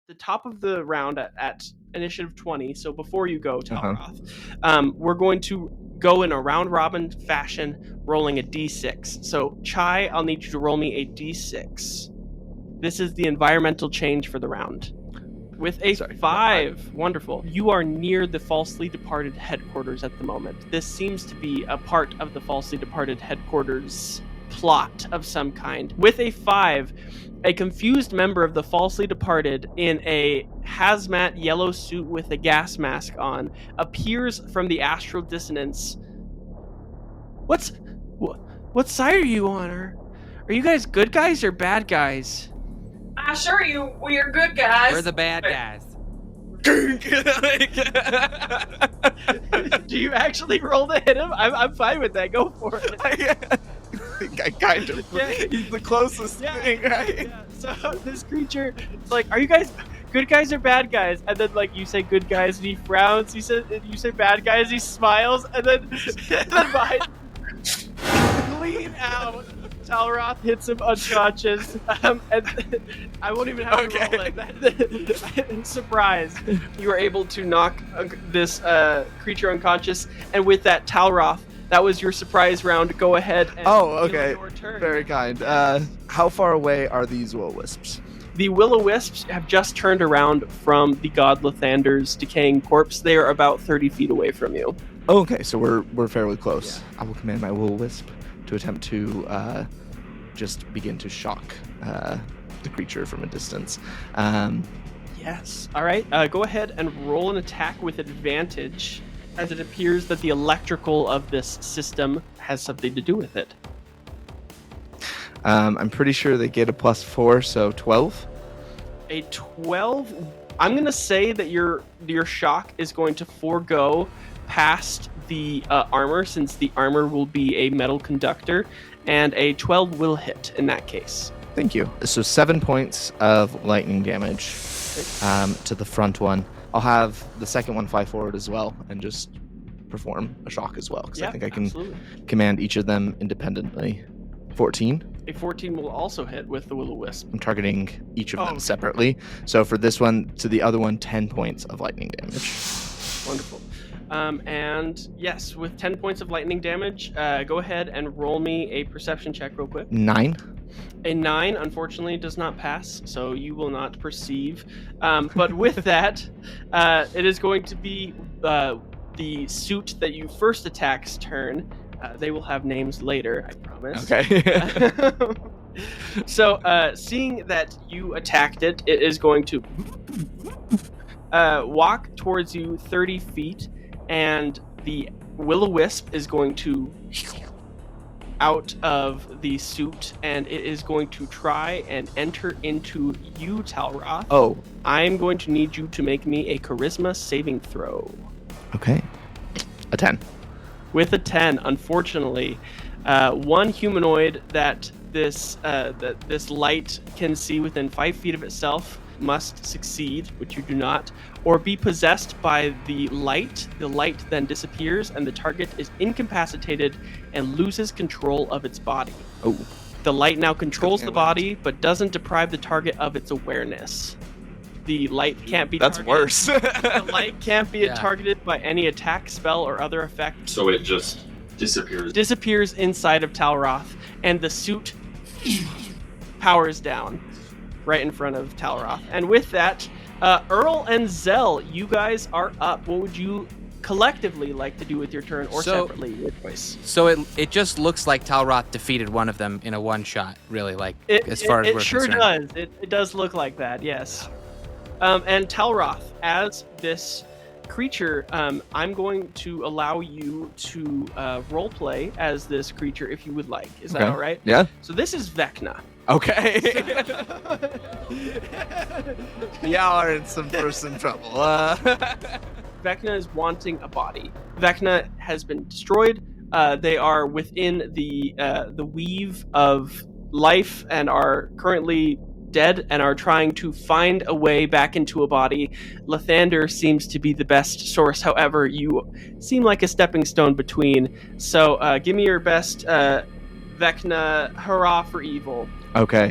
the top of the round at initiative 20, so before you go, Talroth, we're going to go in a round-robin fashion, rolling a d6. So, Chai, I'll need you to roll me a d6. This is the environmental change for the round. With a 5, wonderful. You are near the falsely departed headquarters at the moment. This seems to be a part of the falsely departed headquarters plot of some kind. With a 5, a confused member of the falsely departed in a hazmat yellow suit with a gas mask on appears from the astral dissonance. What side are you on? Are you guys good guys or bad guys? I assure you, we are good guys. We're the bad guys. Do you actually roll to hit him? I'm fine with that. Go for it. I kind of. Yeah. He's the closest thing, right? Yeah. So this creature, it's like, are you guys good guys or bad guys? And then like you say good guys, and he frowns. You say bad guys, he smiles, and then behind, lean out. Talroth hits him unconscious, and I won't even have to roll it. Surprise! You were able to knock this creature unconscious, and with that, Talroth, that was your surprise round. Go ahead and your turn. Very kind. How far away are these will-o-wisps? The will-o-wisps have just turned around from the god Lathander's decaying corpse. They are about 30 feet away from you. Okay, so we're fairly close. Yeah. I will command my will-o-wisp to attempt to just begin to shock the creature from a distance. Yes. All right. Go ahead and roll an attack with advantage, as it appears that the electrical of this system has something to do with it. I'm pretty sure they get a +4, so 12. A 12. I'm going to say that your shock is going to forego past the armor, since the armor will be a metal conductor, and a 12 will hit in that case. Thank you. So 7 points of lightning damage to the front one. I'll have the second one fly forward as well and just perform a shock as well, because I think I can command each of them independently. 14. A 14 will also hit with the will-o-wisp. I'm targeting each of them separately. So for this one to the other one, 10 points of lightning damage. Wonderful. And yes, with 10 points of lightning damage, go ahead and roll me a perception check real quick. 9. A 9, unfortunately, does not pass, so you will not perceive. But with that, it is going to be the suit that you first attack's turn. They will have names later, I promise. Okay. So, seeing that you attacked it, it is going to walk towards you 30 feet, and the will-o-wisp is going to out of the suit, and it is going to try and enter into you, Talroth. Oh. I'm going to need you to make me a charisma saving throw. Okay. A 10. With a 10, unfortunately, one humanoid that this light can see within 5 feet of itself must succeed, which you do not, or be possessed by the light. The light then disappears, and the target is incapacitated and loses control of its body. Oh. The light now controls the body, but doesn't deprive the target of its awareness. The light can't be That's worse. The light can't be targeted by any attack, spell, or other effect. So it just disappears. Disappears inside of Talroth, and the suit powers down right in front of Talroth. And with that, Earl and Zell, you guys are up. What would you collectively like to do with your turn, or separately, your choice? So it just looks like Talroth defeated one of them in a one shot, really, like as far as we're concerned. It sure does. It does look like that, yes. And Talroth, as this creature, I'm going to allow you to roleplay as this creature if you would like. Is that all right? Yeah. So this is Vecna. Okay. Y'all are in some trouble. Vecna is wanting a body. Vecna has been destroyed. They are within the weave of life and are currently dead and are trying to find a way back into a body. Lathander seems to be the best source. However, you seem like a stepping stone between. So give me your best Vecna hurrah for evil. Okay.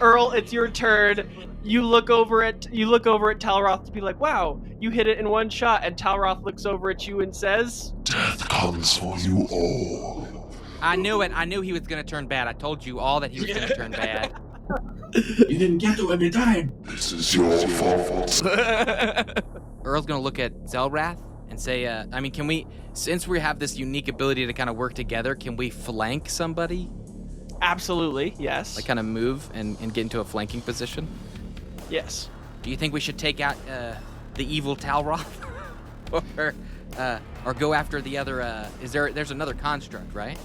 Earl, it's your turn. You look over at Talroth to be like, wow, you hit it in one shot, and Talroth looks over at you and says, Death comes for you all. I knew it. I knew he was going to turn bad. I told you all that he was going to turn bad. You didn't get to him in time. This is your fault. Earl's going to look at Zelrath and say, can we, since we have this unique ability to kind of work together, can we flank somebody? absolutely, yes. Like kind of move and get into a flanking position? Yes. Do you think we should take out the evil Talroth? or go after the other, there's another construct, right?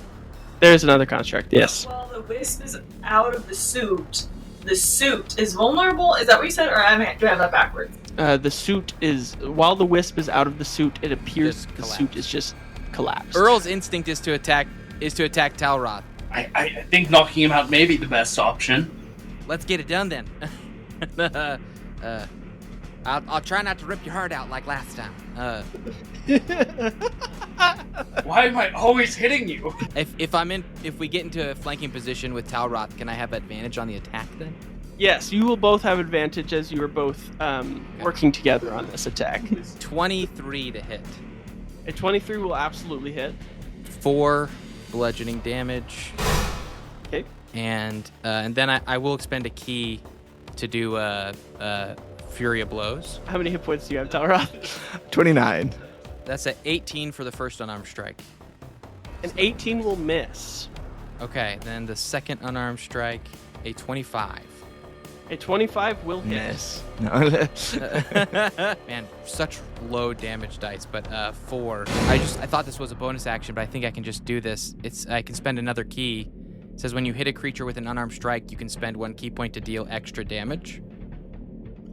There's another construct, yes. Well, the wisp is out of the suit. The suit is vulnerable? Is that what you said? Or do I have that backwards? The suit is, while the wisp is out of the suit, it appears the suit is just collapsed. Earl's instinct is to attack Talroth. I think knocking him out may be the best option. Let's get it done then. I'll try not to rip your heart out like last time. Why am I always hitting you? If we get into a flanking position with Talroth, can I have advantage on the attack then? Yes, you will both have advantage as you are both working together on this attack. 23 to hit. A 23 will absolutely hit. 4 bludgeoning damage. Okay. And then I will expend a key to do Fury of Blows. How many hit points do you have, Talroth? 29. That's a 18 for the first unarmed strike. An 18 will miss. Okay, then the second unarmed strike, a 25. A 25 will hit. Miss. No. Man, such low damage dice, but 4. I thought this was a bonus action, but I think I can just do this. I can spend another key. It says when you hit a creature with an unarmed strike, you can spend 1 key point to deal extra damage.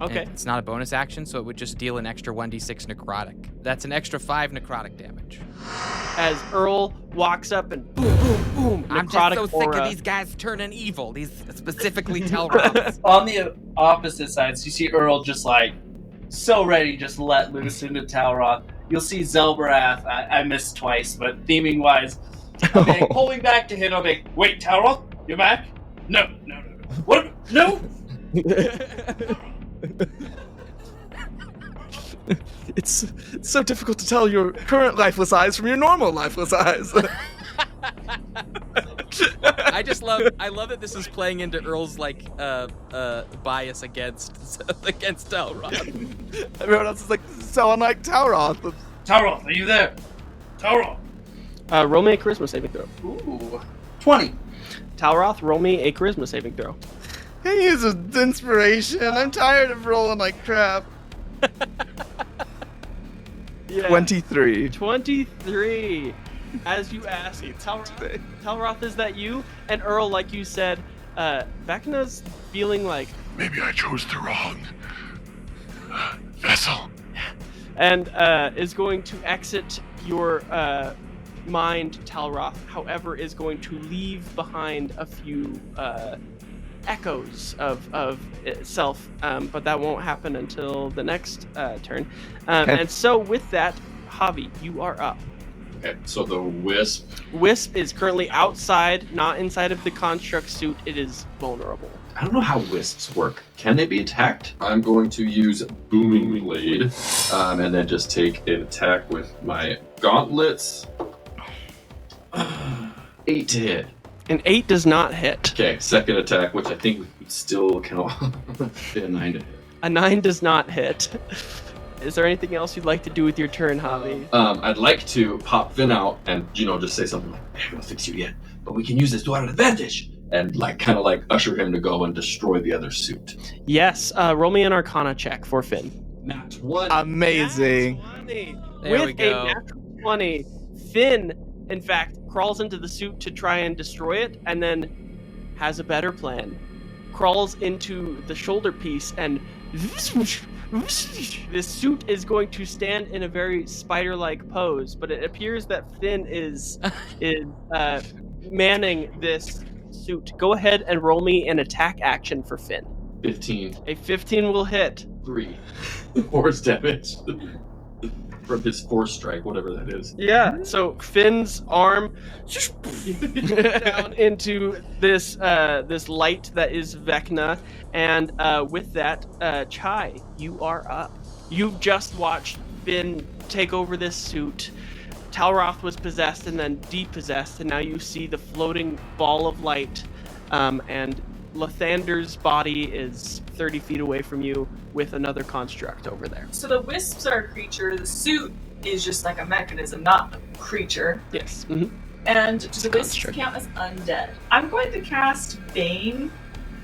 Okay. And it's not a bonus action, so it would just deal an extra 1d6 necrotic. That's an extra 5 necrotic damage. As Earl walks up and boom, boom, boom, I'm necrotic just so sick aura. of these guys turning evil. These specifically Talroths. On the opposite sides, you see Earl just so ready, just let loose into Talroth. You'll see Zelbarath. I missed twice, but theming wise, pulling back to hit. I'm like, wait, Talroth, you're back? No. What? No. It's so difficult to tell your current lifeless eyes from your normal lifeless eyes. I love that this is playing into Earl's bias against Talroth. Everyone else is like, so unlike Talroth. Talroth, are you there? Talroth. Roll me a charisma saving throw. Ooh, 20. Talroth, roll me a charisma saving throw. I use inspiration. I'm tired of rolling like crap. Yeah. 23. 23. As you ask, Talroth, is that you? And Earl, like you said, Vecna's feeling like... Maybe I chose the wrong vessel. And is going to exit your mind, Talroth. However, is going to leave behind a few echoes of itself, but that won't happen until the next turn. Okay. And so with that, Javi, you are up. Okay, so the wisp. Wisp is currently outside, not inside of the construct suit. It is vulnerable. I don't know how wisps work. Can they be attacked? I'm going to use Booming Blade, and then just take an attack with my gauntlets. 8 to hit. An 8 does not hit. Okay, second attack, which I think would still count. A 9 to hit. A 9 does not hit. Is there anything else you'd like to do with your turn, Javi? I'd like to pop Finn out and, just say something like, I'm gonna fix you yet, but we can use this to our advantage. And kind of usher him to go and destroy the other suit. Yes, roll me an Arcana check for Finn. Nat 1. Amazing. There we go. A natural 20, Finn, in fact, crawls into the suit to try and destroy it, and then has a better plan. Crawls into the shoulder piece, and this suit is going to stand in a very spider-like pose, but it appears that Finn is manning this suit. Go ahead and roll me an attack action for Finn. 15. A 15 will hit. 3. Force damage. from his force strike, whatever that is. Yeah, so Finn's arm down into this this light that is Vecna, and with that, Chai, you are up. You've just watched Finn take over this suit. Talroth was possessed and then depossessed, and now you see the floating ball of light, and Lathander's body is 30 feet away from you with another construct over there. So the wisps are a creature, the suit is just like a mechanism, not a creature. Yes. Mm-hmm. And do the wisps count as undead? I'm going to cast Bane,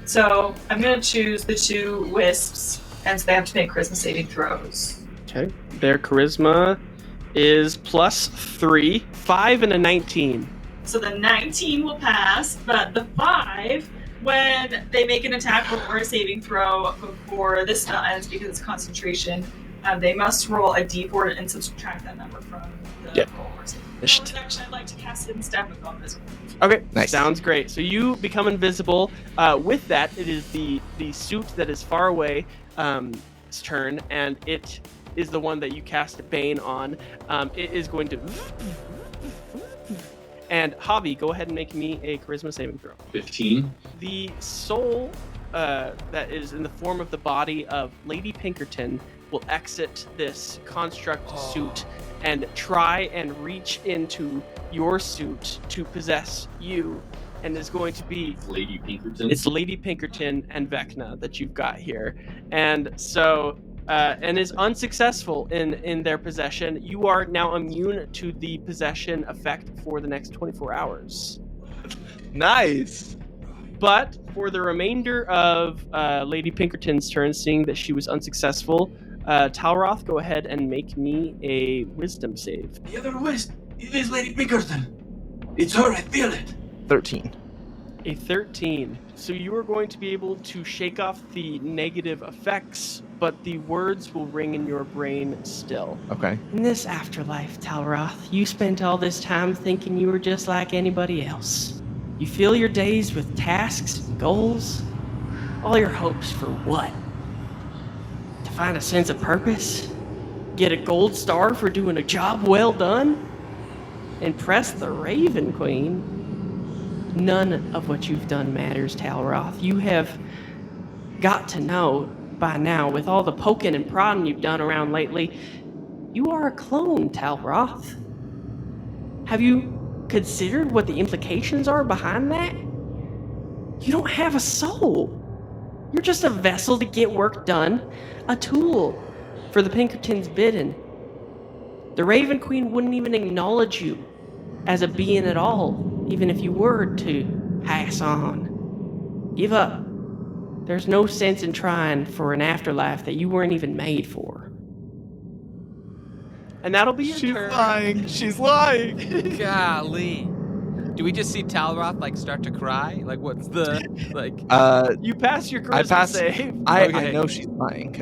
so I'm going to choose the 2 wisps, and so they have to make charisma saving throws. Okay. Their charisma is +3, 5 and a 19. So the 19 will pass, but the 5, when they make an attack or a saving throw before this spell ends, because it's concentration, they must roll a d4 and subtract that number from the roll or saving. Actually, I'd like to cast Hidden Step and go invisible. Okay, nice. Sounds great. So you become invisible. With that, it is the suit that is far away turn, and it is the one that you cast Bane on. It is going to... And Javi, go ahead and make me a charisma saving throw. 15. The soul that is in the form of the body of Lady Pinkerton will exit this construct suit and try and reach into your suit to possess you, and is going to be Lady Pinkerton. It's Lady Pinkerton and Vecna that you've got here, and so and is unsuccessful in their possession. You are now immune to the possession effect for the next 24 hours. Nice. But for the remainder of Lady Pinkerton's turn, seeing that she was unsuccessful, Talroth, go ahead and make me a wisdom save. The other wisp. It is Lady Pinkerton. It's her. I feel it. 13. A 13. So you are going to be able to shake off the negative effects, but the words will ring in your brain still. Okay. In this afterlife, Talroth, you spent all this time thinking you were just like anybody else. You fill your days with tasks and goals. All your hopes for what? To find a sense of purpose? Get a gold star for doing a job well done? Impress the Raven Queen? None of what you've done matters, Talroth. You have got to know by now, with all the poking and prodding you've done around lately, you are a clone, Talroth. Have you considered what the implications are behind that? You don't have a soul. You're just a vessel to get work done, a tool for the Pinkertons' bidding. The Raven Queen wouldn't even acknowledge you as a being at all, even if you were to pass on. Give up. There's no sense in trying for an afterlife that you weren't even made for. And that'll be your turn. She's lying. Golly. Do we just see Talroth start to cry? What's the You pass your charisma I passed. save. I know she's lying.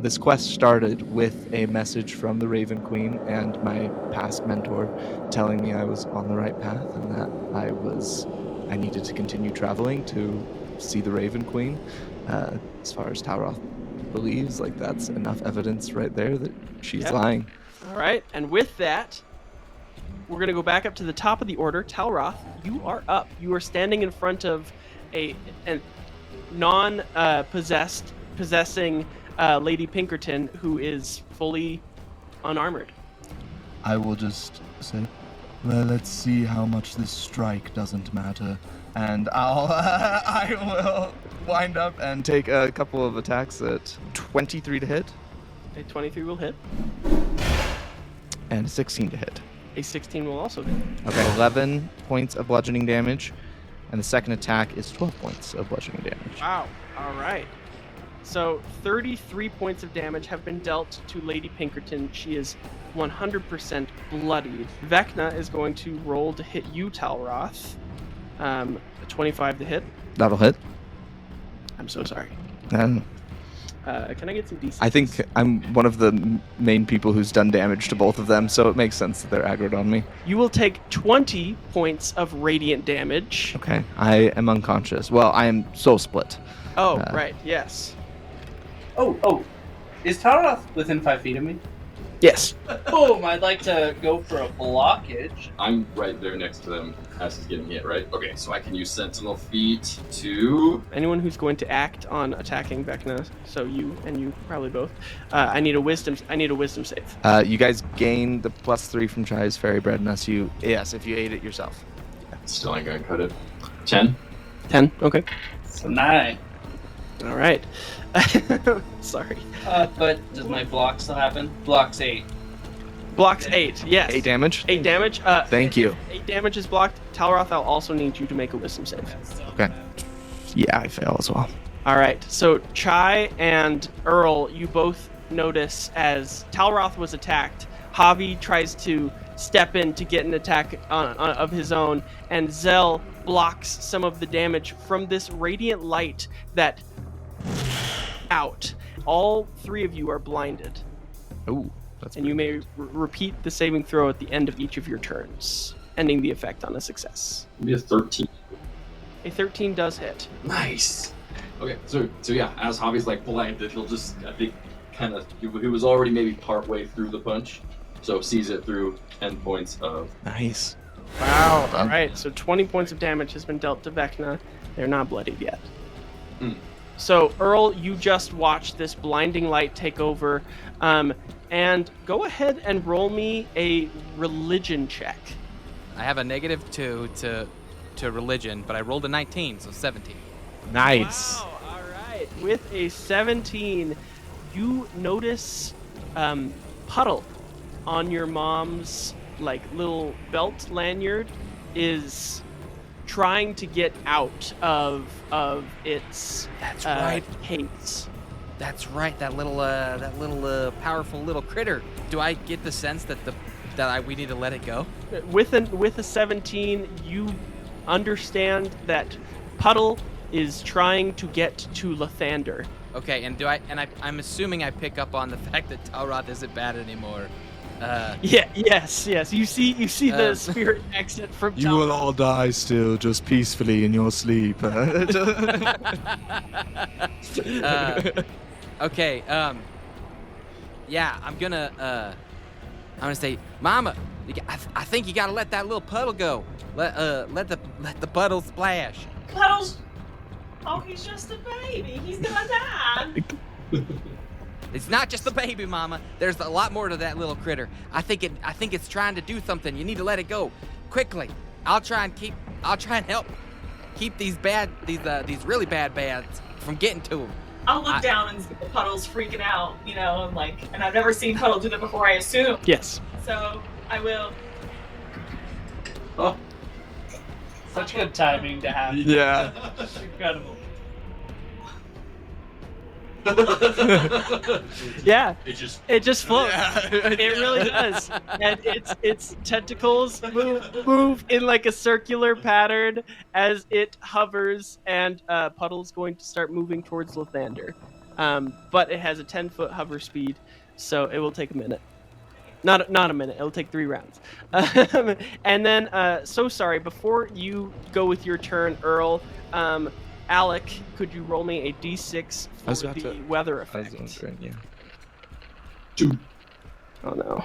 This quest started with a message from the Raven Queen and my past mentor telling me I was on the right path and that I needed to continue traveling to see the Raven Queen. As far as Talroth believes, that's enough evidence right there that she's lying. All right, and with that, we're going to go back up to the top of the order. Talroth, you are up. You are standing in front of a possessing Lady Pinkerton, who is fully unarmored. I will just say, well, let's see how much this strike doesn't matter. And I will wind up and Take a couple of attacks at 23 to hit A 23 will hit. and 16 to hit. A 16 will also hit. Okay, 11 points of bludgeoning damage, and the second attack is 12 points of bludgeoning damage. Wow. All right. So 33 points of damage have been dealt to Lady Pinkerton. She is 100% bloodied. Vecna is going to roll to hit you, Talroth. 25 to hit. That'll hit. I'm so sorry. And Can I get some DC? I think I'm one of the main people who's done damage to both of them, so it makes sense that they're aggroed on me. You will take 20 points of radiant damage. Okay, I am unconscious. Well, I am soul split. Oh, right, yes. Oh. Is Talroth within 5 feet of me? Yes. Boom! I'd like to go for a blockage. I'm right there next to them as he's getting hit, right? Okay, so I can use Sentinel Feet to... Anyone who's going to act on attacking Vecna, so you and you probably both, I need a wisdom save. You guys gain the +3 from Chai's fairy bread unless you... Yes, if you ate it yourself. Still ain't gonna cut it. 10. 10. Okay. So 9. All right. Sorry. But does my block still happen? Block's 8. Blocks 8. Yes. 8 damage? 8 damage. Thank you. 8 damage is blocked. Talroth, I'll also need you to make a wisdom save. Okay. Yeah, I fail as well. All right. So Chai and Earl, you both notice as Talroth was attacked, Javi tries to step in to get an attack of his own, and Zell blocks some of the damage from this radiant light that out. All 3 of you are blinded, Ooh, that's and you may repeat the saving throw at the end of each of your turns, ending the effect on a success. Maybe a 13. A 13 does hit. Nice. Okay, so yeah, as Javi's like blinded, he'll just, I think, kind of, he was already maybe part way through the punch, so sees it through 10 points of... Nice. Wow. All right. So 20 points of damage has been dealt to Vecna. They're not bloodied yet. So Earl, you just watched this blinding light take over, and go ahead and roll me a religion check. I have a -2 to religion, but I rolled a 19, so 17. Nice. Wow. All right. With a 17, you notice Puddle on your mom's like little belt lanyard is trying to get out of its That's right. hates. That's right. That little powerful little critter. Do I get the sense that we need to let it go? With a 17, you understand that Puddle is trying to get to Lathander. Okay, and I'm assuming I pick up on the fact that Talroth isn't bad anymore. Yes. You see the spirit exit from You will all die still, just peacefully in your sleep. Okay, yeah, I'm gonna say, Mama, I think you gotta let that little Puddle go. Let the Puddle splash. Puddle's... Oh, he's just a baby. He's gonna die. It's not just the baby, Mama. There's a lot more to that little critter. I think it's trying to do something. You need to let it go quickly. I'll try and help keep these really bad bads from getting to him. I'll look down and see Puddle's freaking out, and I've never seen Puddle do that before, I assume. Yes. So I will. Oh, Such good timing to have. Yeah. Incredible. Yeah. It It just floats. It really does. And its tentacles move in like a circular pattern as it hovers, and Puddle's going to start moving towards Lathander. But it has a 10-foot hover speed, so it will take a minute. Not a minute. It'll take 3 rounds. And then, so sorry. Before you go with your turn, Earl, Alec, could you roll me a d6 for the weather effect? Yeah. 2. Oh no.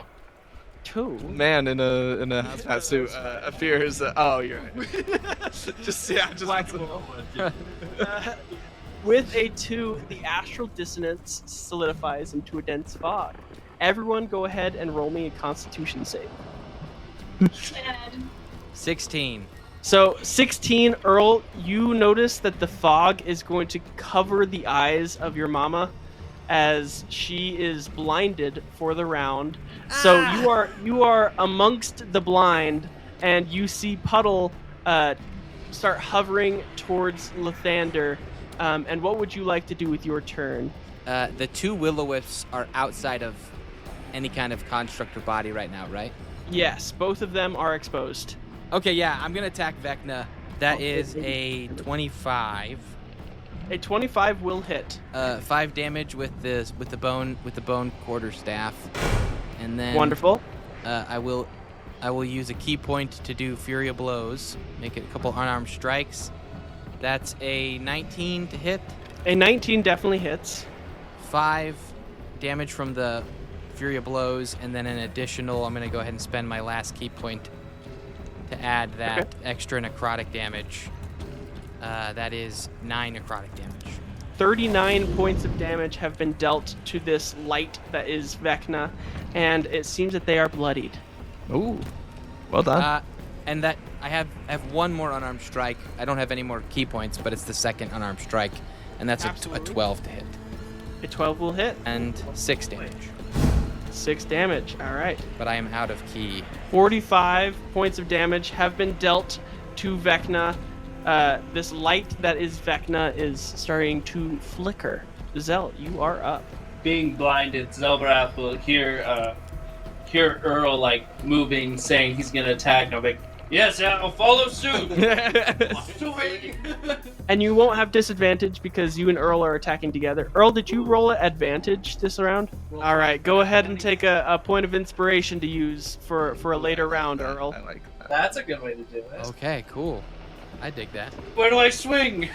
2? Man in a hazmat suit appears. Oh, you're right. just. With a 2, the astral dissonance solidifies into a dense fog. Everyone go ahead and roll me a constitution save. 16. So 16, Earl, you notice that the fog is going to cover the eyes of your mama as she is blinded for the round. So you are amongst the blind, and you see Puddle start hovering towards Lathander. And what would you like to do with your turn? The 2 will-o-wisps are outside of any kind of construct or body right now, right? Yes, both of them are exposed. Okay, yeah, I'm gonna attack Vecna. That is a 25. A 25 will hit. 5 damage with the bone quarterstaff, and then Wonderful. I will use a key point to do Fury of Blows. Make it a couple unarmed strikes. That's a 19 to hit. A 19 definitely hits. 5 damage from Fury of Blows, and then an additional, I'm going to go ahead and spend my last key point to add that extra necrotic damage. That is 9 necrotic damage. 39 points of damage have been dealt to this light that is Vecna, and it seems that they are bloodied. Ooh, well done. And that I have one more unarmed strike. I don't have any more key points, but it's the second unarmed strike, and that's a 12 to hit. A 12 will hit. And 6 damage. 6 damage, all right. But I am out of key. 45 points of damage have been dealt to Vecna. This light that is Vecna is starting to flicker. Zell, you are up. Being blinded, Zelbrath will hear Earl like moving, saying he's gonna attack. And I'll be like, yes, I'll follow suit. And you won't have disadvantage because you and Earl are attacking together. Earl, did you roll at advantage this round? All right, go ahead and take a point of inspiration to use for a later round, Earl. I like that. That's a good way to do it. Okay, cool. I dig that. Where do I swing?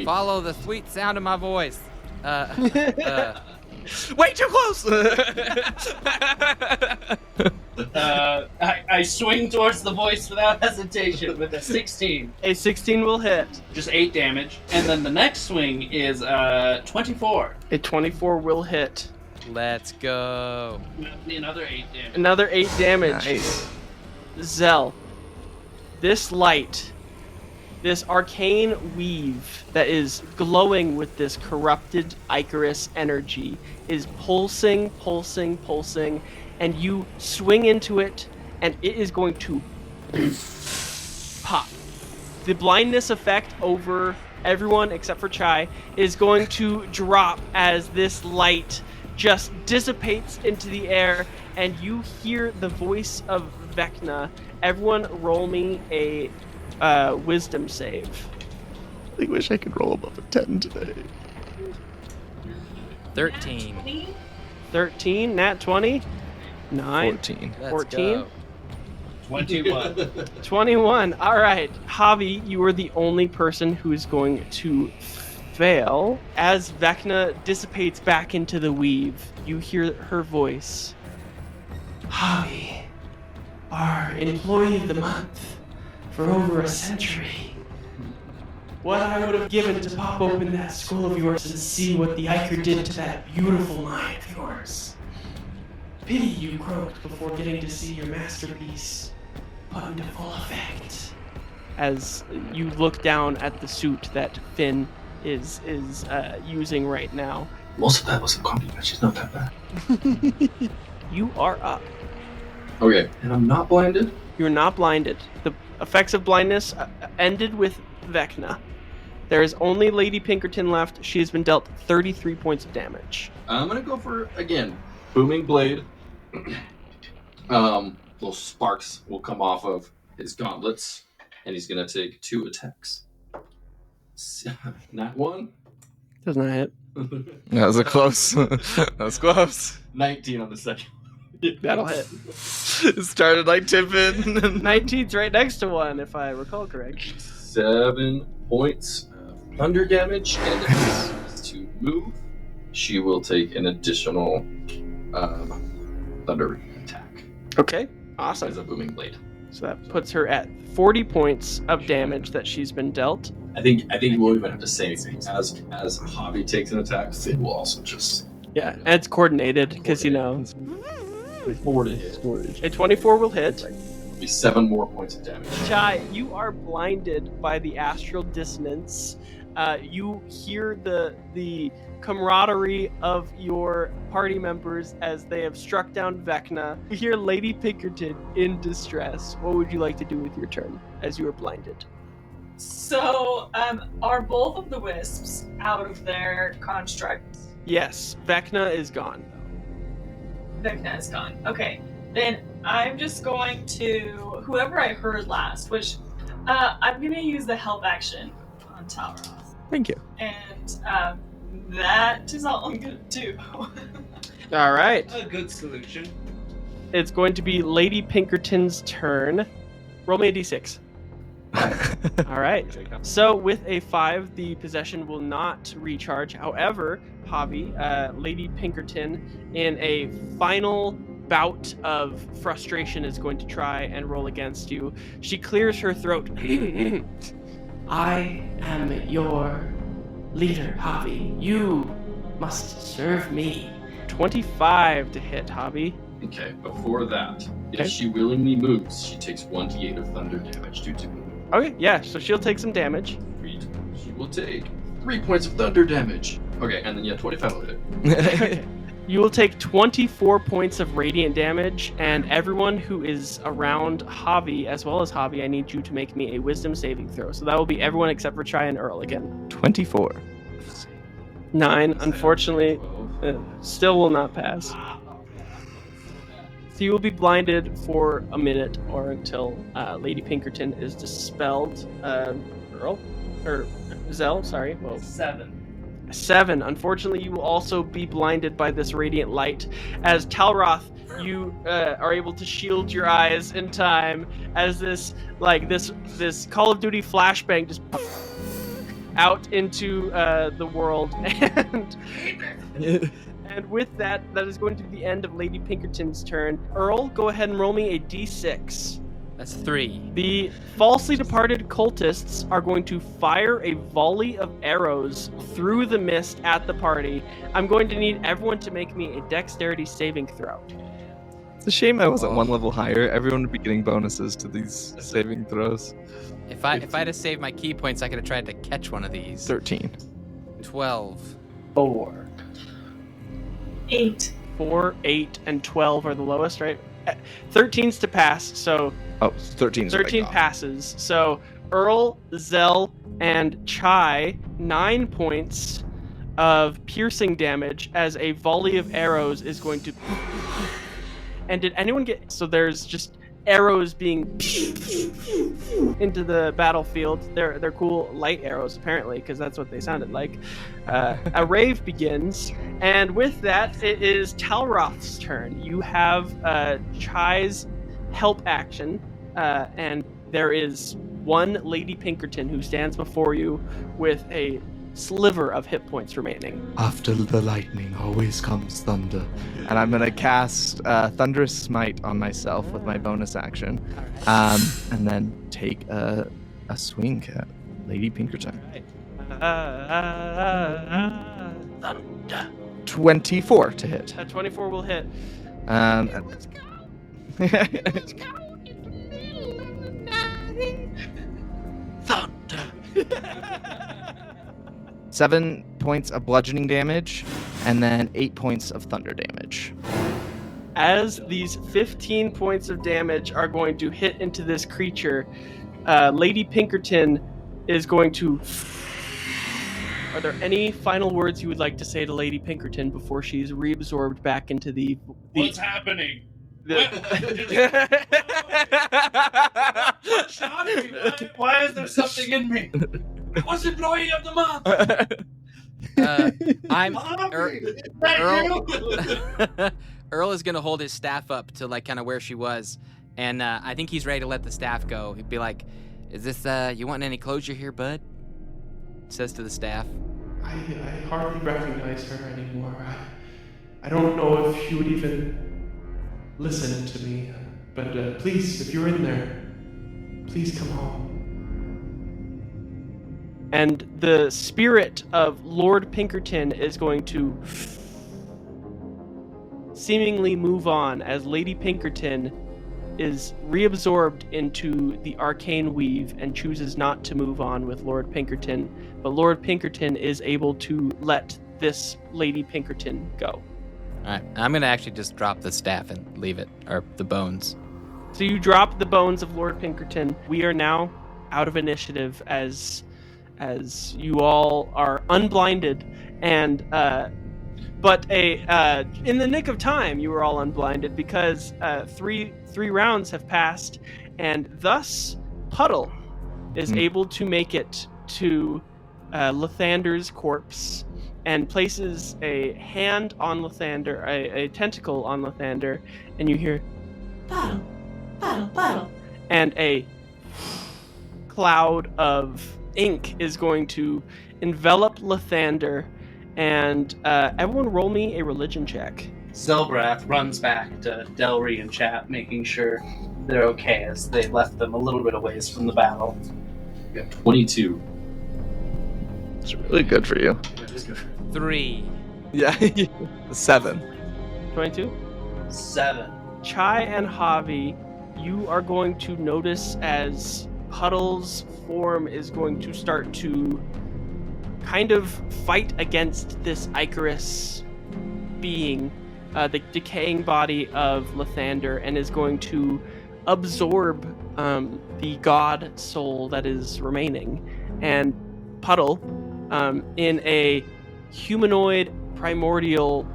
Follow the sweet sound of my voice. Way too close! I swing towards the voice without hesitation with a 16. A 16 will hit. Just 8 damage. And then the next swing is 24. A 24 will hit. Let's go. Another 8 damage. Another 8 damage. Nice. Zell, this light, this arcane weave that is glowing with this corrupted Icarus energy is pulsing, and you swing into it, and it is going to pop. The blindness effect over everyone except for Chai is going to drop as this light just dissipates into the air, and you hear the voice of Vecna. Everyone roll me a wisdom save. I wish I could roll above a 10 today. 13. 13, nat 20, 9, 14. Let's 14. go. 21. 21. All right, Javi, you are the only person who is going to fail. As Vecna dissipates back into the weave, you hear her voice. Javi, our employee of the month for over a century. What I would have given to pop open that skull of yours and see what the Iker did to that beautiful mind of yours. Pity you croaked before getting to see your masterpiece put into full effect. As you look down at the suit that Finn is using right now. Most of that was a compliment. She's not that bad. You are up. Okay, and I'm not blinded? You're not blinded. The effects of blindness ended with Vecna. There is only Lady Pinkerton left. She has been dealt 33 points of damage. I'm gonna go for, again, Booming Blade. Little sparks will come off of his gauntlets, and he's gonna take 2 attacks. Not 1. Does not hit. That was a close. That was close. 19 on the second. That'll hit. It started like tipping. 19's right next to 1, if I recall correct. 7 points of thunder damage, and if this is to move, she will take an additional thunder attack. Okay, As awesome. a booming blade. So that puts her at 40 points of damage that she's been dealt. I think we won't even have to say anything. As Javi takes an attack, Finn will also just Yeah, and it's coordinated, because, you know, a 24 will hit. be 7 more points of damage. Chai, you are blinded by the astral dissonance. You hear the camaraderie of your party members as they have struck down Vecna. You hear Lady Pinkerton in distress. What would you like to do with your turn as you are blinded? So, are both of the wisps out of their construct? Yes, Vecna is gone. Vecna is gone. Okay, then I'm just going to whoever I heard last, which I'm going to use the help action on Talroth. Thank you. And that is all I'm going to do. All right. A good solution. It's going to be Lady Pinkerton's turn. Roll me a d6. All right. So with a 5, the possession will not recharge. However, Javi, Lady Pinkerton, in a final bout of frustration, is going to try and roll against you. She clears her throat. I am your leader, Javi. You must serve me. 25 to hit, Javi. Okay, before that, Okay. if she willingly moves, she takes 1d8 of thunder damage due to movement. Okay, yeah, so she'll take some damage. Sweet. She will take 3 points of thunder damage. Okay, and then 25 will hit. You will take 24 points of radiant damage, and everyone who is around Javi, as well as Javi, I need you to make me a wisdom saving throw. So that will be everyone except for Chai and Earl again. 24. 9, unfortunately, still will not pass. So you will be blinded for a minute or until Lady Pinkerton is dispelled. Earl? Or Zell, sorry. Whoa. 7. Unfortunately, you will also be blinded by this radiant light. As Talroth, you are able to shield your eyes in time as this Call of Duty flashbang just out into the world. And with that, that is going to be the end of Lady Pinkerton's turn. Earl, go ahead and roll me a d6. That's 3. The falsely departed cultists are going to fire a volley of arrows through the mist at the party. I'm going to need everyone to make me a dexterity saving throw. It's a shame I wasn't one level higher. Everyone would be getting bonuses to these saving throws. If I'd have saved my key points, I could have tried to catch one of these. 13. 12. 4. 8. 4, 8, and 12 are the lowest, right? 13's to pass, so... Oh, 13 passes. So Earl, Zell, and Chai, 9 points of piercing damage as a volley of arrows is going to... And did anyone get... So there's just arrows being into the battlefield. They're cool light arrows, apparently, because that's what they sounded like. A rave begins, and with that, it is Talroth's turn. You have Chai's help action, and there is one Lady Pinkerton who stands before you with a sliver of hit points remaining. After the lightning always comes thunder. And I'm going to cast Thunderous Smite on myself with my bonus action. And then take a swing at Lady Pinkerton. Thunder. 24 to hit. 24 will hit. Let's go. 7 points of bludgeoning damage, and then 8 points of thunder damage. As these 15 points of damage are going to hit into this creature, Lady Pinkerton is going to... Are there any final words you would like to say to Lady Pinkerton before she's reabsorbed back into the... What's happening? Why is there something in me? I was Employee of the Month. Earl is gonna hold his staff up to like kind of where she was, and I think he's ready to let the staff go. He'd be like, "Is this you want any closure here, bud?" Says to the staff. I hardly recognize her anymore. I don't know if she would even listen to me. But please, if you're in there, please come home. And the spirit of Lord Pinkerton is going to seemingly move on as Lady Pinkerton is reabsorbed into the arcane weave and chooses not to move on with Lord Pinkerton. But Lord Pinkerton is able to let this Lady Pinkerton go. All right, I'm going to actually just drop the staff and leave it, or the bones. So you drop the bones of Lord Pinkerton. We are now out of initiative as you all are unblinded, and but in the nick of time you were all unblinded because three rounds have passed, and thus Puddle is able to make it to Lathander's corpse and places a hand on Lathander, a tentacle on Lathander, and you hear Puddle, Puddle, Puddle. and a cloud of ink is going to envelop Lathander, and everyone roll me a religion check. Zelbrath runs back to Delry and chat, making sure they're okay as they left them a little bit away from the battle. You got 22. It's really good for you. That is good. 3. Yeah. 7. 22? 7. Chai and Javi, you are going to notice as Puddle's form is going to start to kind of fight against this Icarus being, the decaying body of Lathander, and is going to absorb the god soul that is remaining. And Puddle, in a humanoid primordial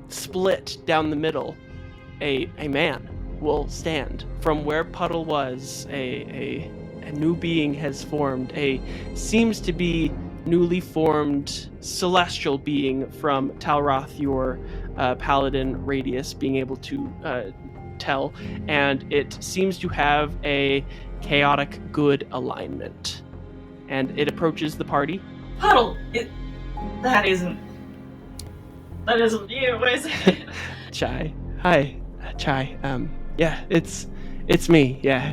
split down the middle, a man will stand from where Puddle was. A new being has formed, seems to be newly formed celestial being from Talroth, your paladin Radius, being able to tell, and it seems to have a chaotic good alignment, and it approaches the party. Puddle, that isn't you, is it? Chai, hi, Chai. Yeah, it's me. Yeah.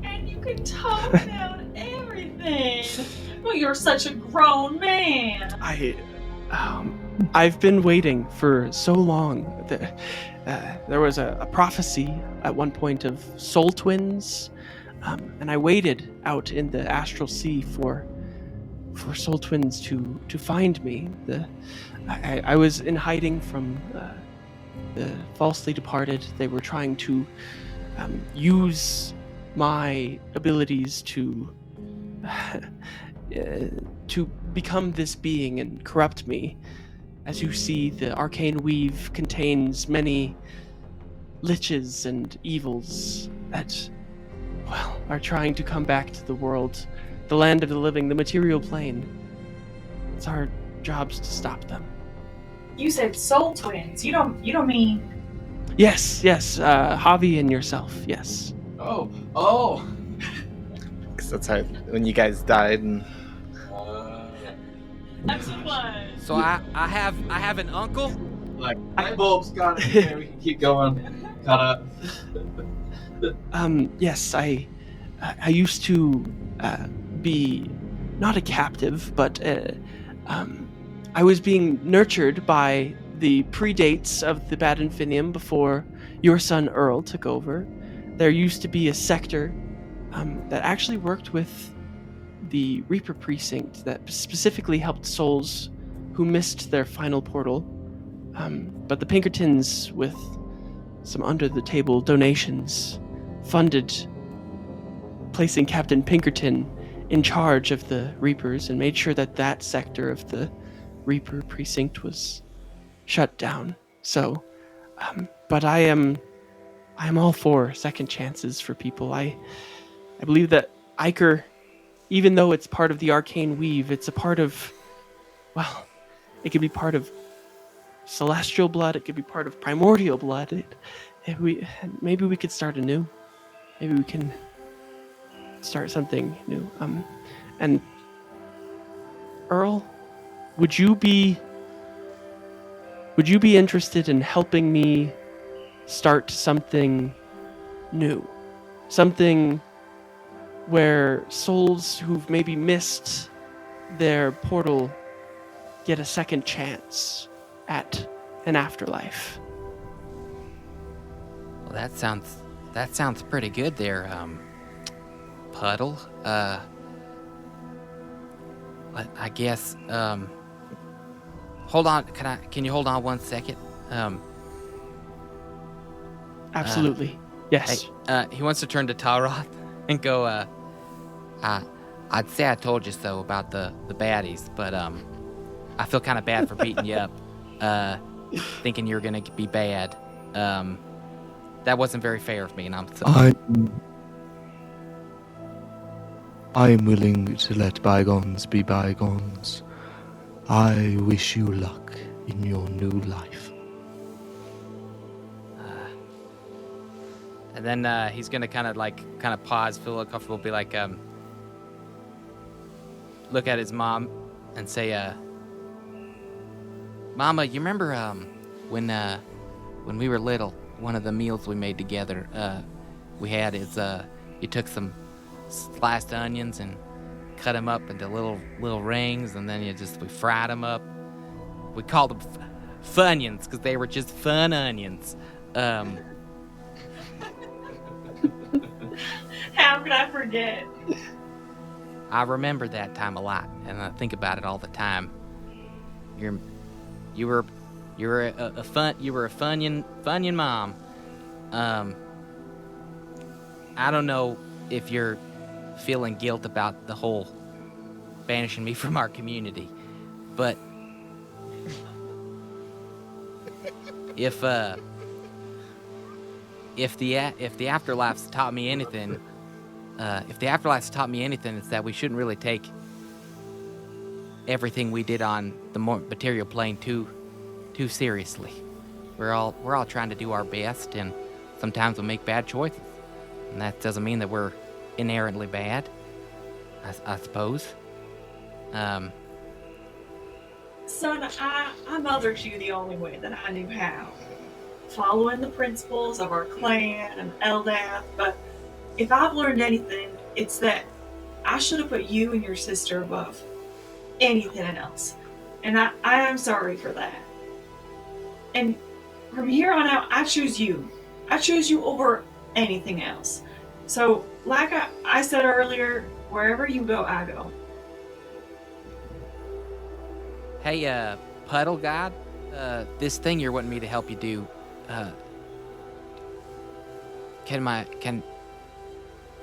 And you can talk about everything. Well, you're such a grown man. I've been waiting for so long. There was a prophecy at one point of soul twins, and I waited out in the astral sea for soul twins to find me. I was in hiding from the falsely departed. They were trying to use my abilities to become this being and corrupt me. As you see, the arcane weave contains many liches and evils that, well, are trying to come back to the world, the land of the living, the material plane. It's our jobs to stop them. You said soul twins. You don't mean... Yes, Javi and yourself, yes. Oh. Because that's how, when you guys died and... I'm surprised. So I have an uncle? Like, light bulbs, got it. Okay, we can keep going. Caught up. Yes, I used to be not a captive, but I was being nurtured by the predates of the Bad Infinium before your son Earl took over. There used to be a sector that actually worked with the Reaper Precinct that specifically helped souls who missed their final portal. But the Pinkertons, with some under-the-table donations, funded placing Captain Pinkerton in charge of the Reapers and made sure that sector of the Reaper Precinct was shut down. So, but I am all for second chances for people. I believe that Iker, even though it's part of the arcane weave, it's a part of, well, it could be part of celestial blood, it could be part of primordial blood. Maybe we could start anew. Maybe we can start something new. And Earl, would you be interested in helping me start something new? Something where souls who've maybe missed their portal get a second chance at an afterlife. Well, that sounds pretty good there, Puddle. I guess, hold on, can you hold on 1 second? Absolutely. Yes. Hey, he wants to turn to Talroth and go, I'd say I told you so about the baddies, but I feel kind of bad for beating you up, thinking you're gonna be bad. That wasn't very fair of me, and I'm sorry. I am willing to let bygones be bygones. I wish you luck in your new life. And then he's gonna kind of pause, feel uncomfortable, be like, look at his mom and say, Mama, you remember when we were little, one of the meals we made together, we had is you took some sliced onions and cut them up into little rings, and then we fried them up. We called them Funyuns because they were just fun onions. How could I forget? I remember that time a lot, and I think about it all the time. You were a Funyun mom. I don't know if you're feeling guilt about the whole banishing me from our community, but if the afterlife's taught me anything, it's that we shouldn't really take everything we did on the material plane too seriously. We're all trying to do our best, and sometimes we'll make bad choices, and that doesn't mean that we're inherently bad, I suppose. Son, I mothered you the only way that I knew how, following the principles of our clan and Eldath, but if I've learned anything, it's that I should have put you and your sister above anything else, and I am sorry for that. And from here on out, I choose you. I choose you over anything else. So, like I said earlier, wherever you go, I go. Hey, Puddle God, this thing you're wanting me to help you do,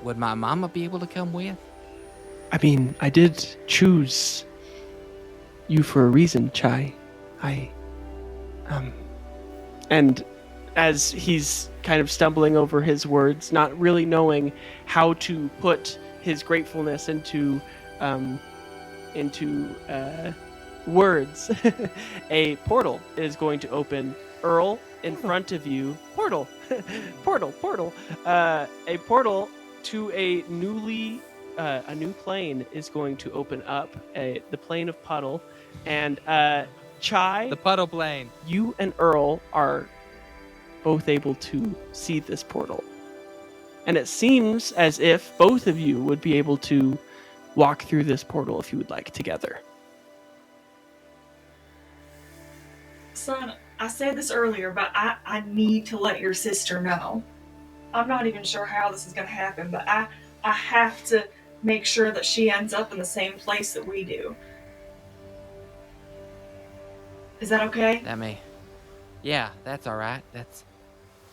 would my mama be able to come with? I mean, I did choose you for a reason, Chai. And as he's kind of stumbling over his words, not really knowing how to put his gratefulness into words, a portal is going to open. Earl, in front of you, portal. A portal to a new plane is going to open up, the plane of Puddle, and Chai, the Puddle plane. You and Earl are both able to see this portal, and it seems as if both of you would be able to walk through this portal if you would like together. Son, I said this earlier, but I need to let your sister know. I'm not even sure how this is going to happen, but I have to make sure that she ends up in the same place that we do. Is that okay? Yeah, that's all right.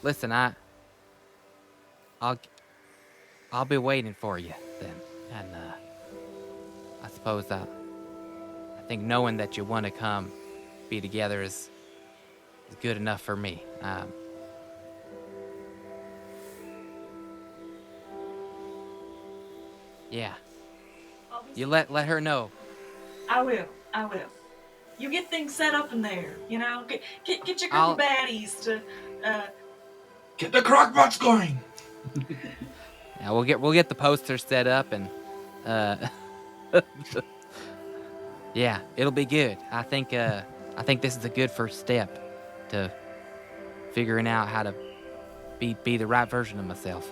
Listen, I'll be waiting for you then, and I suppose I think knowing that you want to come be together is good enough for me. Yeah. You let her know. I will. You get things set up in there, you know? Get your group of baddies to get the crockpots going. Yeah, we'll get the posters set up, and yeah, it'll be good. I think this is a good first step to figuring out how to be the right version of myself.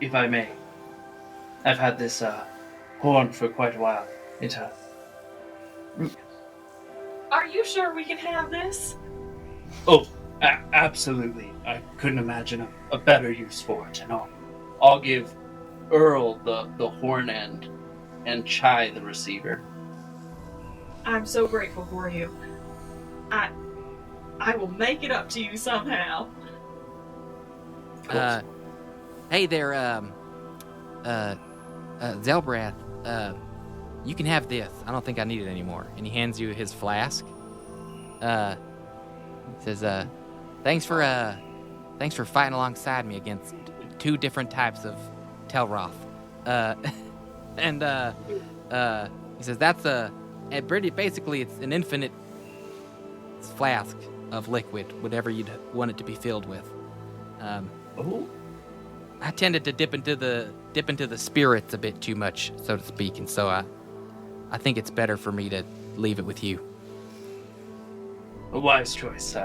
If I may, I've had this horn for quite a while. Are you sure we can have this? Oh, absolutely. I couldn't imagine a better use for it. And I'll give Earl the horn end and Chai the receiver. I'm so grateful for you. I will make it up to you somehow. Hey there, Zelbrath, you can have this. I don't think I need it anymore. And he hands you his flask. Says, thanks for fighting alongside me against two different types of Telroth. He says, basically it's an infinite flask. of liquid, whatever you'd want it to be filled with. Oh. I tended to dip into the spirits a bit too much, so to speak, and so I think it's better for me to leave it with you. A wise choice.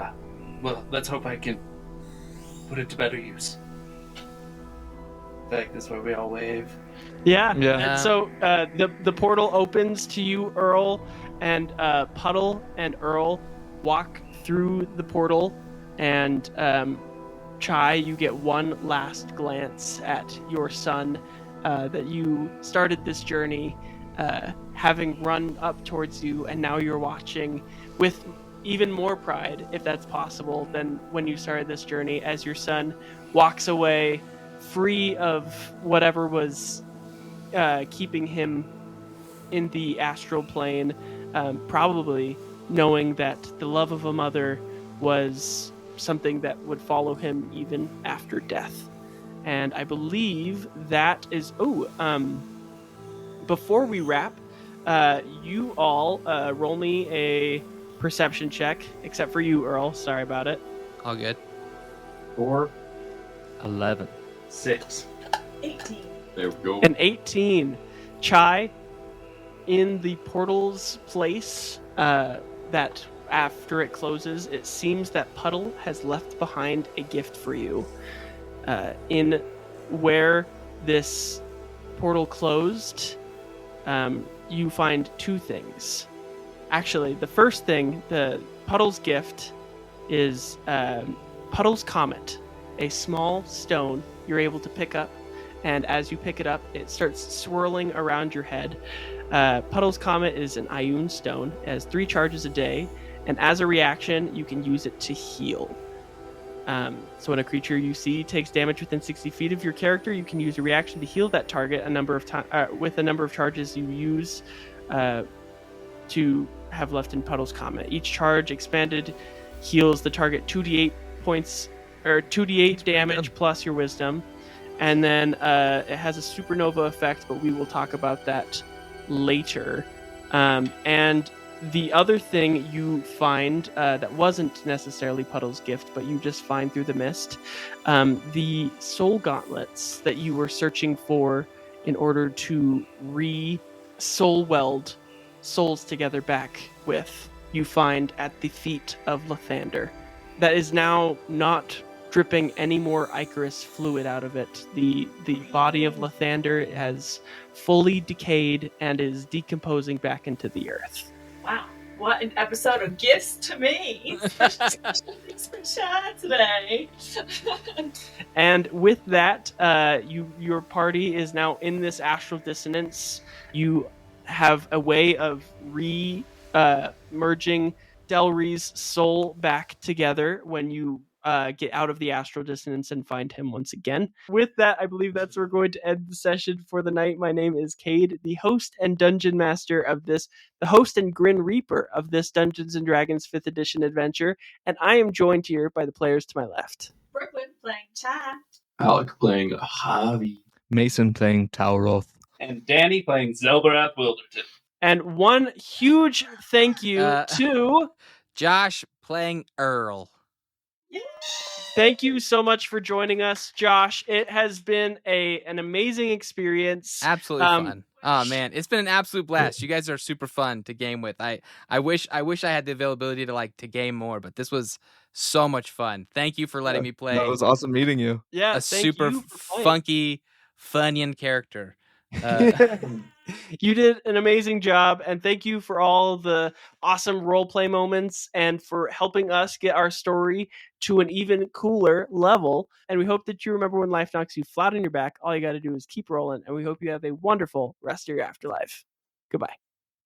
Well, let's hope I can put it to better use. I feel like this is where we all wave. Yeah. Yeah. So the portal opens to you, Earl, and Puddle and Earl walk through the portal, and Chai, you get one last glance at your son that you started this journey having run up towards you, and now you're watching with even more pride, if that's possible, than when you started this journey, as your son walks away free of whatever was keeping him in the astral plane, probably knowing that the love of a mother was something that would follow him even after death. And I believe that is... before we wrap, you all roll me a perception check, except for you, Earl. Sorry about it. All good. 4, 11. 6. 18. there we go. An 18. Chai, in the portal's place, that after it closes, it seems that Puddle has left behind a gift for you. In where this portal closed, you find two things. Actually, the first thing, the Puddle's gift, is Puddle's Comet, a small stone you're able to pick up, and as you pick it up, it starts swirling around your head. Puddle's Comet is an Ioun stone. It has 3 charges a day, and as a reaction, you can use it to heal. So when a creature you see takes damage within 60 feet of your character, you can use a reaction to heal that target a number of with a number of charges you use to have left in Puddle's Comet. Each charge expanded heals the target 2d8 points, or 2d8 damage plus your wisdom. And then it has a supernova effect, but we will talk about that later. And the other thing you find that wasn't necessarily Puddle's gift, but you just find through the mist, the soul gauntlets that you were searching for in order to re-soul weld souls together back with, you find at the feet of Lathander. That is now not dripping any more Icarus fluid out of it. The body of Lathander has fully decayed and is decomposing back into the earth. Wow, what an episode of gifts to me. Thanks for chat today. And with that, your party is now in this astral dissonance. You have a way of merging Delry's soul back together when you get out of the astral dissonance and find him once again. With that, I believe that's where we're going to end the session for the night. My name is Cade, the host and dungeon master of this, the host and Grin Reaper of this Dungeons and Dragons 5th edition adventure, and I am joined here by the players to my left. Brooklyn playing chat. Alec playing Javi. Mason playing Talroth. And Danny playing Zelbarath Wilderton. And one huge thank you to Josh playing Earl. Yay! Thank you so much for joining us, Josh. It has been an amazing experience. Absolutely fun. Oh man, it's been an absolute blast. You guys are super fun to game with. I wish I had the availability to game more, but this was so much fun. Thank you for letting me play. It was awesome meeting you. Yeah, a super funky, Funyun character. You did an amazing job, and thank you for all the awesome roleplay moments and for helping us get our story to an even cooler level. And we hope that you remember when life knocks you flat on your back, all you got to do is keep rolling, and we hope you have a wonderful rest of your afterlife. Goodbye.